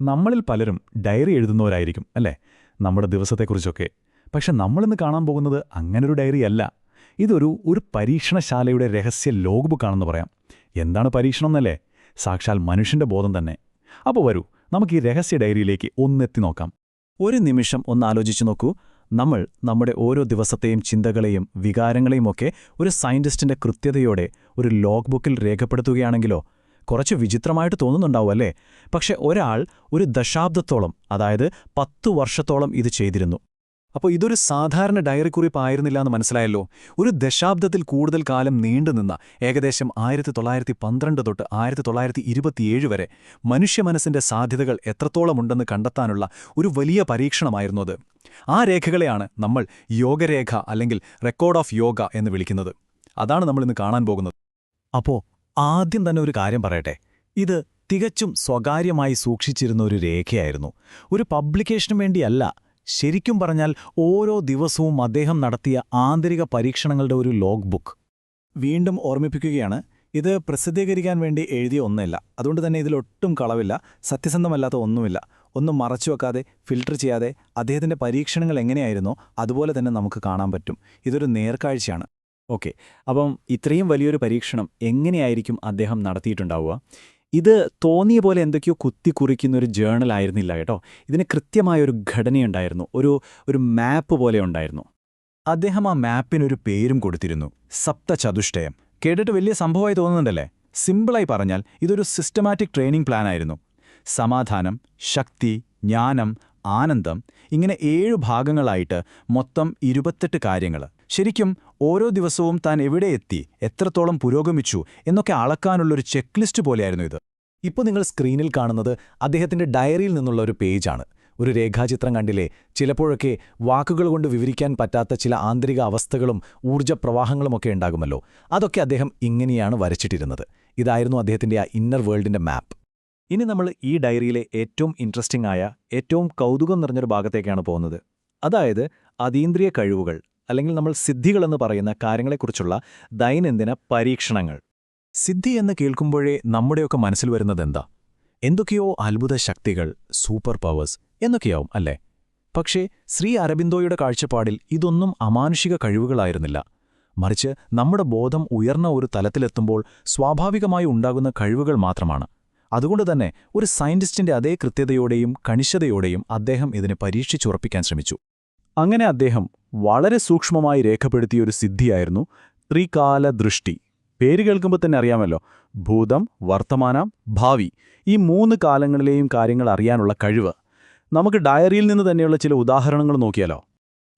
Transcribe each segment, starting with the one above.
നമ്മളിൽ പലരും ഡയറി എഴുതുന്നവരായിരിക്കും അല്ലേ, നമ്മുടെ ദിവസത്തെക്കുറിച്ചൊക്കെ. പക്ഷെ നമ്മളിന്ന് കാണാൻ പോകുന്നത് അങ്ങനൊരു ഡയറിയല്ല. ഇതൊരു പരീക്ഷണശാലയുടെ രഹസ്യ ലോഗ് ബുക്കാണെന്ന് പറയാം. എന്താണ് പരീക്ഷണം എന്നല്ലേ? സാക്ഷാൽ മനുഷ്യന്റെ ബോധം തന്നെ. അപ്പോൾ വരൂ, നമുക്ക് ഈ രഹസ്യ ഡയറിയിലേക്ക് ഒന്നെത്തി നോക്കാം. ഒരു നിമിഷം ഒന്നാലോചിച്ചു നോക്കൂ. നമ്മൾ നമ്മുടെ ഓരോ ദിവസത്തെയും ചിന്തകളെയും വികാരങ്ങളെയുമൊക്കെ ഒരു സയന്റിസ്റ്റിന്റെ കൃത്യതയോടെ ഒരു ലോഗ് ബുക്കിൽ രേഖപ്പെടുത്തുകയാണെങ്കിലോ? കുറച്ച് വിചിത്രമായിട്ട് തോന്നുന്നുണ്ടാവും അല്ലേ? പക്ഷെ ഒരാൾ ഒരു ദശാബ്ദത്തോളം, അതായത് 10 വർഷത്തോളം ഇത് ചെയ്തിരുന്നു. അപ്പോൾ ഇതൊരു സാധാരണ ഡയറിക്കുറിപ്പായിരുന്നില്ല എന്ന് മനസ്സിലായല്ലോ. ഒരു ദശാബ്ദത്തിൽ കൂടുതൽ കാലം നീണ്ടുനിന്ന, ഏകദേശം 1912 തൊട്ട് 1927 വരെ മനുഷ്യ മനസ്സിന്റെ സാധ്യതകൾ എത്രത്തോളമുണ്ടെന്ന് കണ്ടെത്താനുള്ള ഒരു വലിയ പരീക്ഷണമായിരുന്നു അത്. ആ രേഖകളെയാണ് നമ്മൾ യോഗരേഖ അല്ലെങ്കിൽ റെക്കോർഡ് ഓഫ് യോഗ എന്ന് വിളിക്കുന്നത്. അതാണ് നമ്മളിന്ന് കാണാൻ പോകുന്നത്. അപ്പോ ആദ്യം തന്നെ ഒരു കാര്യം പറയട്ടെ. ഇത് തികച്ചും സ്വകാര്യമായി സൂക്ഷിച്ചിരുന്ന ഒരു രേഖയായിരുന്നു. ഒരു പബ്ലിക്കേഷനു വേണ്ടിയല്ല. ശരിക്കും പറഞ്ഞാൽ ഓരോ ദിവസവും അദ്ദേഹം നടത്തിയ ആന്തരിക പരീക്ഷണങ്ങളുടെ ഒരു ലോഗ് ബുക്ക്. വീണ്ടും ഓർമ്മിപ്പിക്കുകയാണ്, ഇത് പ്രസിദ്ധീകരിക്കാൻ വേണ്ടി എഴുതിയ ഒന്നല്ല. അതുകൊണ്ട് തന്നെ ഇതിലൊട്ടും കളവില്ല, സത്യസന്ധമല്ലാത്ത ഒന്നുമില്ല. ഒന്നും മറച്ചുവെക്കാതെ, ഫിൽട്ടർ ചെയ്യാതെ അദ്ദേഹത്തിന്റെ പരീക്ഷണങ്ങൾ എങ്ങനെയായിരുന്നോ അതുപോലെ തന്നെ നമുക്ക് കാണാൻ പറ്റും. ഇതൊരു നേർക്കാഴ്ചയാണ്. ഓക്കെ, അപ്പം ഇത്രയും വലിയൊരു പരീക്ഷണം എങ്ങനെയായിരിക്കും അദ്ദേഹം നടത്തിയിട്ടുണ്ടാവുക? ഇത് തോന്നിയ പോലെ എന്തൊക്കെയോ കുത്തിക്കുറിക്കുന്നൊരു ജേണൽ ആയിരുന്നില്ല കേട്ടോ. ഇതിന് കൃത്യമായൊരു ഘടനയുണ്ടായിരുന്നു, ഒരു മാപ്പ് പോലെ ഉണ്ടായിരുന്നു. അദ്ദേഹം ആ മാപ്പിനൊരു പേരും കൊടുത്തിരുന്നു, സപ്തചതുഷ്ടയം. കേട്ടിട്ട് വലിയ സംഭവമായി തോന്നുന്നുണ്ടല്ലേ? സിമ്പിളായി പറഞ്ഞാൽ ഇതൊരു സിസ്റ്റമാറ്റിക് ട്രെയിനിങ് പ്ലാനായിരുന്നു. സമാധാനം, ശക്തി, ജ്ഞാനം, ആനന്ദം, ഇങ്ങനെ 7 ഭാഗങ്ങളായിട്ട് മൊത്തം 28 കാര്യങ്ങൾ. ശരിക്കും ഓരോ ദിവസവും താൻ എവിടെ എത്തി, എത്രത്തോളം പുരോഗമിച്ചു എന്നൊക്കെ അളക്കാനുള്ളൊരു ചെക്ക് ലിസ്റ്റ് പോലെയായിരുന്നു ഇത്. ഇപ്പോൾ നിങ്ങൾ സ്ക്രീനിൽ കാണുന്നത് അദ്ദേഹത്തിന്റെ ഡയറിയിൽ നിന്നുള്ള ഒരു പേജാണ്. ഒരു രേഖാചിത്രം കണ്ടില്ലേ? ചിലപ്പോഴൊക്കെ വാക്കുകൾ കൊണ്ട് വിവരിക്കാൻ പറ്റാത്ത ചില ആന്തരിക അവസ്ഥകളും ഊർജ്ജപ്രവാഹങ്ങളുമൊക്കെ ഉണ്ടാകുമല്ലോ. അതൊക്കെ അദ്ദേഹം ഇങ്ങനെയാണ് വരച്ചിട്ടിരുന്നത്. ഇതായിരുന്നു അദ്ദേഹത്തിന്റെ ആ ഇന്നർ വേൾഡിന്റെ മാപ്പ്. ഇനി നമ്മൾ ഈ ഡയറിയിലെ ഏറ്റവും ഇൻട്രസ്റ്റിംഗ് ആയ, ഏറ്റവും കൗതുകം നിറഞ്ഞൊരു ഭാഗത്തേക്കാണ് പോകുന്നത്. അതായത് അതീന്ദ്രിയ കഴിവുകൾ, അല്ലെങ്കിൽ നമ്മൾ സിദ്ധികളെന്ന് പറയുന്ന കാര്യങ്ങളെക്കുറിച്ചുള്ള ദൈനംദിന പരീക്ഷണങ്ങൾ. സിദ്ധി എന്ന് കേൾക്കുമ്പോഴേ നമ്മുടെയൊക്കെ മനസ്സിൽ വരുന്നതെന്താ? എന്തൊക്കെയോ അത്ഭുത ശക്തികൾ, സൂപ്പർ പവേഴ്സ് എന്നൊക്കെയാവും അല്ലേ? പക്ഷേ ശ്രീ അരബിന്ദോയുടെ കാഴ്ചപ്പാടിൽ ഇതൊന്നും അമാനുഷിക കഴിവുകളായിരുന്നില്ല. മറിച്ച് നമ്മുടെ ബോധം ഉയർന്ന ഒരു തലത്തിലെത്തുമ്പോൾ സ്വാഭാവികമായി ഉണ്ടാകുന്ന കഴിവുകൾ മാത്രമാണ്. അതുകൊണ്ട് തന്നെ ഒരു സയന്റിസ്റ്റിന്റെ അതേ കൃത്യതയോടെയും കണിശതയോടെയും അദ്ദേഹം ഇതിനെ പരീക്ഷിച്ചുറപ്പിക്കാൻ ശ്രമിച്ചു. അങ്ങനെ അദ്ദേഹം വളരെ സൂക്ഷ്മമായി രേഖപ്പെടുത്തിയൊരു സിദ്ധിയായിരുന്നു ത്രികാലദൃഷ്ടി. പേര് കേൾക്കുമ്പോൾ തന്നെ അറിയാമല്ലോ, ഭൂതം, വർത്തമാനം, ഭാവി, ഈ 3 കാലങ്ങളിലെയും കാര്യങ്ങൾ അറിയാനുള്ള കഴിവ്. നമുക്ക് ഡയറിയിൽ നിന്ന് തന്നെയുള്ള ചില ഉദാഹരണങ്ങൾ നോക്കിയാലോ?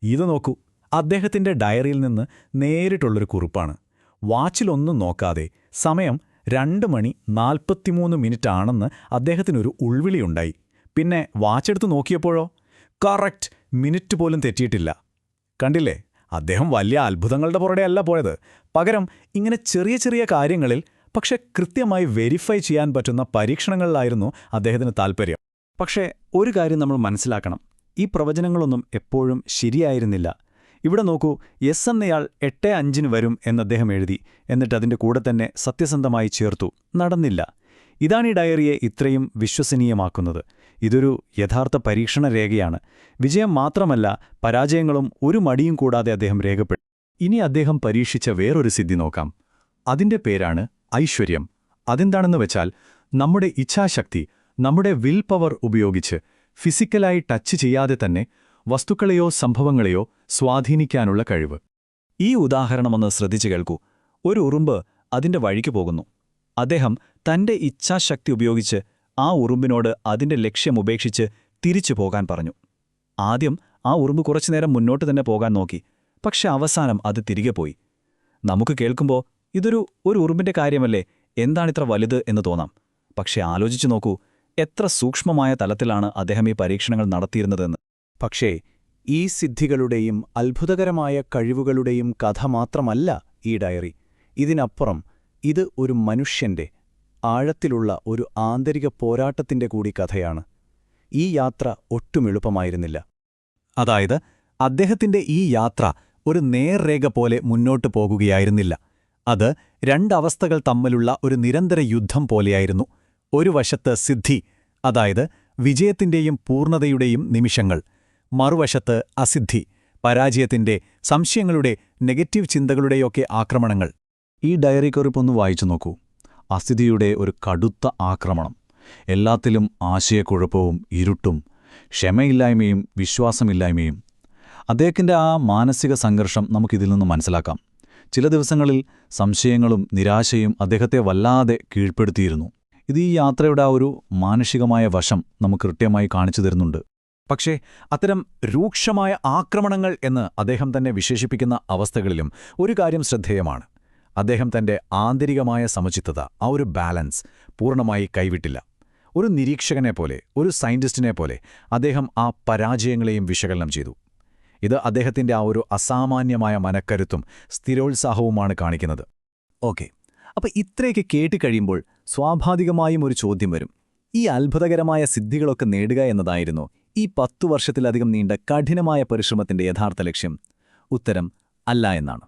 ഇത് നോക്കൂ, അദ്ദേഹത്തിന്റെ ഡയറിയിൽ നിന്ന് നേരിട്ടുള്ളൊരു കുറിപ്പാണ്. വാച്ചിലൊന്നും നോക്കാതെ സമയം 2:43 ആണെന്ന് അദ്ദേഹത്തിനൊരു ഉൾവിളിയുണ്ടായി. പിന്നെ വാച്ചെടുത്ത് നോക്കിയപ്പോഴോ കറക്റ്റ് മിനിറ്റ് പോലും തെറ്റിയിട്ടില്ല. കണ്ടില്ലേ? അദ്ദേഹം വലിയ അത്ഭുതങ്ങളുടെ പുറകെയല്ല പോയത്. പകരം ഇങ്ങനെ ചെറിയ ചെറിയ കാര്യങ്ങളിൽ പക്ഷെ കൃത്യമായി വെരിഫൈ ചെയ്യാൻ പറ്റുന്ന പരീക്ഷണങ്ങളിലായിരുന്നു അദ്ദേഹത്തിന് താൽപ്പര്യം. പക്ഷേ ഒരു കാര്യം നമ്മൾ മനസ്സിലാക്കണം, ഈ പ്രവചനങ്ങളൊന്നും എപ്പോഴും ശരിയായിരുന്നില്ല. ഇവിടെ നോക്കൂ, എസ് എന്നയാൾ 8:05 വരും എന്നദ്ദേഹം എഴുതി. എന്നിട്ട് അതിൻ്റെ കൂടെ തന്നെ സത്യസന്ധമായി ചേർത്തു. നടന്നില്ല. ഇതാണ് ഈ ഡയറിയെ ഇത്രയും വിശ്വസനീയമാക്കുന്നത്. ഇതൊരു യഥാർത്ഥ പരീക്ഷണ രേഖയാണ്. വിജയം മാത്രമല്ല, പരാജയങ്ങളും ഒരു മടിയും കൂടാതെ അദ്ദേഹം രേഖപ്പെടുത്തി. ഇനി അദ്ദേഹം പരീക്ഷിച്ച വേറൊരു സിദ്ധി നോക്കാം. അതിന്റെ പേരാണ് ഐശ്വര്യം. അതെന്താണെന്ന് വെച്ചാൽ, നമ്മുടെ ഇച്ഛാശക്തി, നമ്മുടെ വിൽ പവർ ഉപയോഗിച്ച് ഫിസിക്കലായി ടച്ച് ചെയ്യാതെ തന്നെ വസ്തുക്കളെയോ സംഭവങ്ങളെയോ സ്വാധീനിക്കാനുള്ള കഴിവ്. ഈ ഉദാഹരണമൊന്ന് ശ്രദ്ധിച്ചു കേൾക്കൂ. ഒരു ഉറുമ്പ് അതിന്റെ വഴിക്ക് പോകുന്നു. അദ്ദേഹം തന്റെ ഇച്ഛാശക്തി ഉപയോഗിച്ച് ആ ഉറുമ്പിനോട് അതിന്റെ ലക്ഷ്യമുപേക്ഷിച്ച് തിരിച്ചു പോകാൻ പറഞ്ഞു. ആദ്യം ആ ഉറുമ്പ് കുറച്ചുനേരം മുന്നോട്ട് തന്നെ പോകാൻ നോക്കി. പക്ഷെ അവസാനം അത് തിരികെ പോയി. നമുക്ക് കേൾക്കുമ്പോൾ ഇതൊരു ഉറുമ്പിന്റെ കാര്യമല്ലേ, എന്താണിത്ര വലുത് എന്ന് തോന്നാം. പക്ഷെ ആലോചിച്ചു നോക്കൂ, എത്ര സൂക്ഷ്മമായ തലത്തിലാണ് അദ്ദേഹം ഈ പരീക്ഷണങ്ങൾ നടത്തിയിരുന്നതെന്ന്. പക്ഷേ ഈ സിദ്ധികളുടെയും അത്ഭുതകരമായ കഴിവുകളുടെയും കഥ മാത്രമല്ല ഈ ഡയറി. ഇതിനപ്പുറം ഇത് ഒരു മനുഷ്യന്റെ ആഴത്തിലുള്ള ഒരു ആന്തരിക പോരാട്ടത്തിന്റെ കൂടി കഥയാണ്. ഈ യാത്ര ഒട്ടും എളുപ്പമായിരുന്നില്ല. അതായത് അദ്ദേഹത്തിന്റെ ഈ യാത്ര ഒരു നേർരേഖ പോലെ മുന്നോട്ടു പോകുകയായിരുന്നില്ല. അത് 2 അവസ്ഥകൾ തമ്മിലുള്ള ഒരു നിരന്തര യുദ്ധം പോലെയായിരുന്നു. ഒരു വശത്ത് സിദ്ധി, അതായത് വിജയത്തിന്റെയും പൂർണ്ണതയുടെയും നിമിഷങ്ങൾ, മറുവശത്ത് അസിദ്ധി, പരാജയത്തിന്റെ, സംശയങ്ങളുടെ, നെഗറ്റീവ് ചിന്തകളുടെയൊക്കെ ആക്രമണങ്ങൾ. ഈ ഡയറി കുറിപ്പൊന്ന് വായിച്ചു നോക്കൂ. അസിദ്ധിയുടെ ഒരു കടുത്ത ആക്രമണം, എല്ലാത്തിലും ആശയക്കുഴപ്പവും ഇരുട്ടും, ക്ഷമയില്ലായ്മയും വിശ്വാസമില്ലായ്മയും. അദ്ദേഹത്തിൻ്റെ ആ മാനസിക സംഘർഷം നമുക്കിതിൽ നിന്ന് മനസ്സിലാക്കാം. ചില ദിവസങ്ങളിൽ സംശയങ്ങളും നിരാശയും അദ്ദേഹത്തെ വല്ലാതെ കീഴ്പ്പെടുത്തിയിരുന്നു. ഇത് ഈ യാത്രയുടെ ആ ഒരു മാനുഷികമായ വശം നമുക്ക് കൃത്യമായി കാണിച്ചു തരുന്നുണ്ട്. പക്ഷേ അത്തരം രൂക്ഷമായ ആക്രമണങ്ങൾ എന്ന് അദ്ദേഹം തന്നെ വിശേഷിപ്പിക്കുന്ന അവസ്ഥകളിലും ഒരു കാര്യം ശ്രദ്ധേയമാണ്. അദ്ദേഹം തന്റെ ആന്തരികമായ സമചിത്തത, ആ ഒരു ബാലൻസ് പൂർണ്ണമായി കൈവിട്ടില്ല. ഒരു നിരീക്ഷകനെപ്പോലെ, ഒരു സയന്റിസ്റ്റിനെപ്പോലെ അദ്ദേഹം ആ പരാജയങ്ങളെയും വിശകലനം ചെയ്തു. ഇത് അദ്ദേഹത്തിന്റെ ആ ഒരു അസാമാന്യമായ മനക്കരുത്തും സ്ഥിരോത്സാഹവുമാണ് കാണിക്കുന്നത്. ഓക്കെ, അപ്പോൾ ഇത്രയൊക്കെ കേട്ടുകഴിയുമ്പോൾ സ്വാഭാവികമായും ഒരു ചോദ്യം വരും. ഈ അത്ഭുതകരമായ സിദ്ധികളൊക്കെ നേടുക എന്നതായിരുന്നു ഈ 10 വർഷത്തിലധികം നീണ്ട കഠിനമായ പരിശ്രമത്തിന്റെ യഥാർത്ഥ ലക്ഷ്യം? ഉത്തരം അല്ല എന്നാണ്.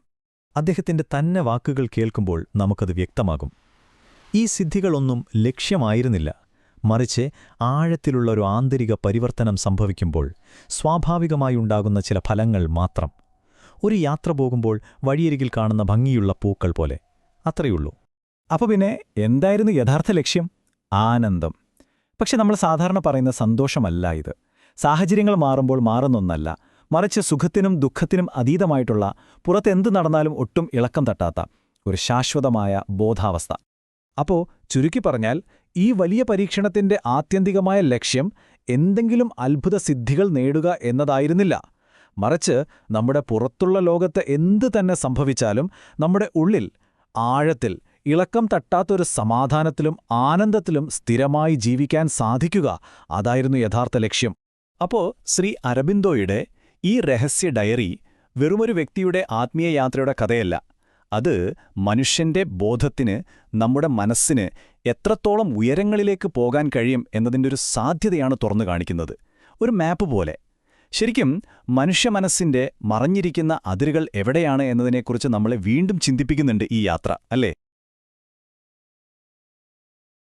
അദ്ദേഹത്തിന്റെ തന്നെ വാക്കുകൾ കേൾക്കുമ്പോൾ നമുക്കത് വ്യക്തമാകും. ഈ സിദ്ധികളൊന്നും ലക്ഷ്യമായിരുന്നില്ല, മറിച്ച് ആഴത്തിലുള്ള ഒരു ആന്തരിക പരിവർത്തനം സംഭവിക്കുമ്പോൾ സ്വാഭാവികമായുണ്ടാകുന്ന ചില ഫലങ്ങൾ മാത്രം. ഒരു യാത്ര പോകുമ്പോൾ വഴിയരികിൽ കാണുന്ന ഭംഗിയുള്ള പൂക്കൾ പോലെ, അത്രയുള്ളൂ. അപ്പോൾ പിന്നെ എന്തായിരുന്നു യഥാർത്ഥ ലക്ഷ്യം? ആനന്ദം. പക്ഷെ നമ്മൾ സാധാരണ പറയുന്ന സന്തോഷമല്ല ഇത്. സാഹചര്യങ്ങൾ മാറുമ്പോൾ മാറുന്നൊന്നല്ല, മറിച്ച് സുഖത്തിനും ദുഃഖത്തിനും അതീതമായിട്ടുള്ള, പുറത്തെന്ത് നടന്നാലും ഒട്ടും ഇളക്കം തട്ടാത്ത ഒരു ശാശ്വതമായ ബോധാവസ്ഥ. അപ്പോൾ ചുരുക്കി പറഞ്ഞാൽ, ഈ വലിയ പരീക്ഷണത്തിന്റെ ആത്യന്തികമായ ലക്ഷ്യം എന്തെങ്കിലും അത്ഭുത സിദ്ധികൾ നേടുക എന്നതായിരുന്നില്ല. മറിച്ച് നമ്മുടെ പുറത്തുള്ള ലോകത്ത് എന്ത് തന്നെ സംഭവിച്ചാലും നമ്മുടെ ഉള്ളിൽ ആഴത്തിൽ ഇളക്കം തട്ടാത്തൊരു സമാധാനത്തിലും ആനന്ദത്തിലും സ്ഥിരമായി ജീവിക്കാൻ സാധിക്കുക, അതായിരുന്നു യഥാർത്ഥ ലക്ഷ്യം. അപ്പോൾ ശ്രീ അരബിന്ദോയുടെ ഈ രഹസ്യ ഡയറി വെറുമൊരു വ്യക്തിയുടെ ആത്മീയ യാത്രയുടെ കഥയല്ല. അത് മനുഷ്യന്റെ ബോധത്തിന്, നമ്മുടെ മനസ്സിന് എത്രത്തോളം ഉയരങ്ങളിലേക്ക് പോകാൻ കഴിയും എന്നതിൻ്റെ ഒരു സാധ്യതയാണ് തുറന്നു കാണിക്കുന്നത്. ഒരു മാപ്പ് പോലെ. ശരിക്കും മനുഷ്യ മനസ്സിന്റെ മറഞ്ഞിരിക്കുന്ന അതിരുകൾ എവിടെയാണ് എന്നതിനെക്കുറിച്ച് നമ്മളെ വീണ്ടും ചിന്തിപ്പിക്കുന്നുണ്ട് ഈ യാത്ര, അല്ലേ?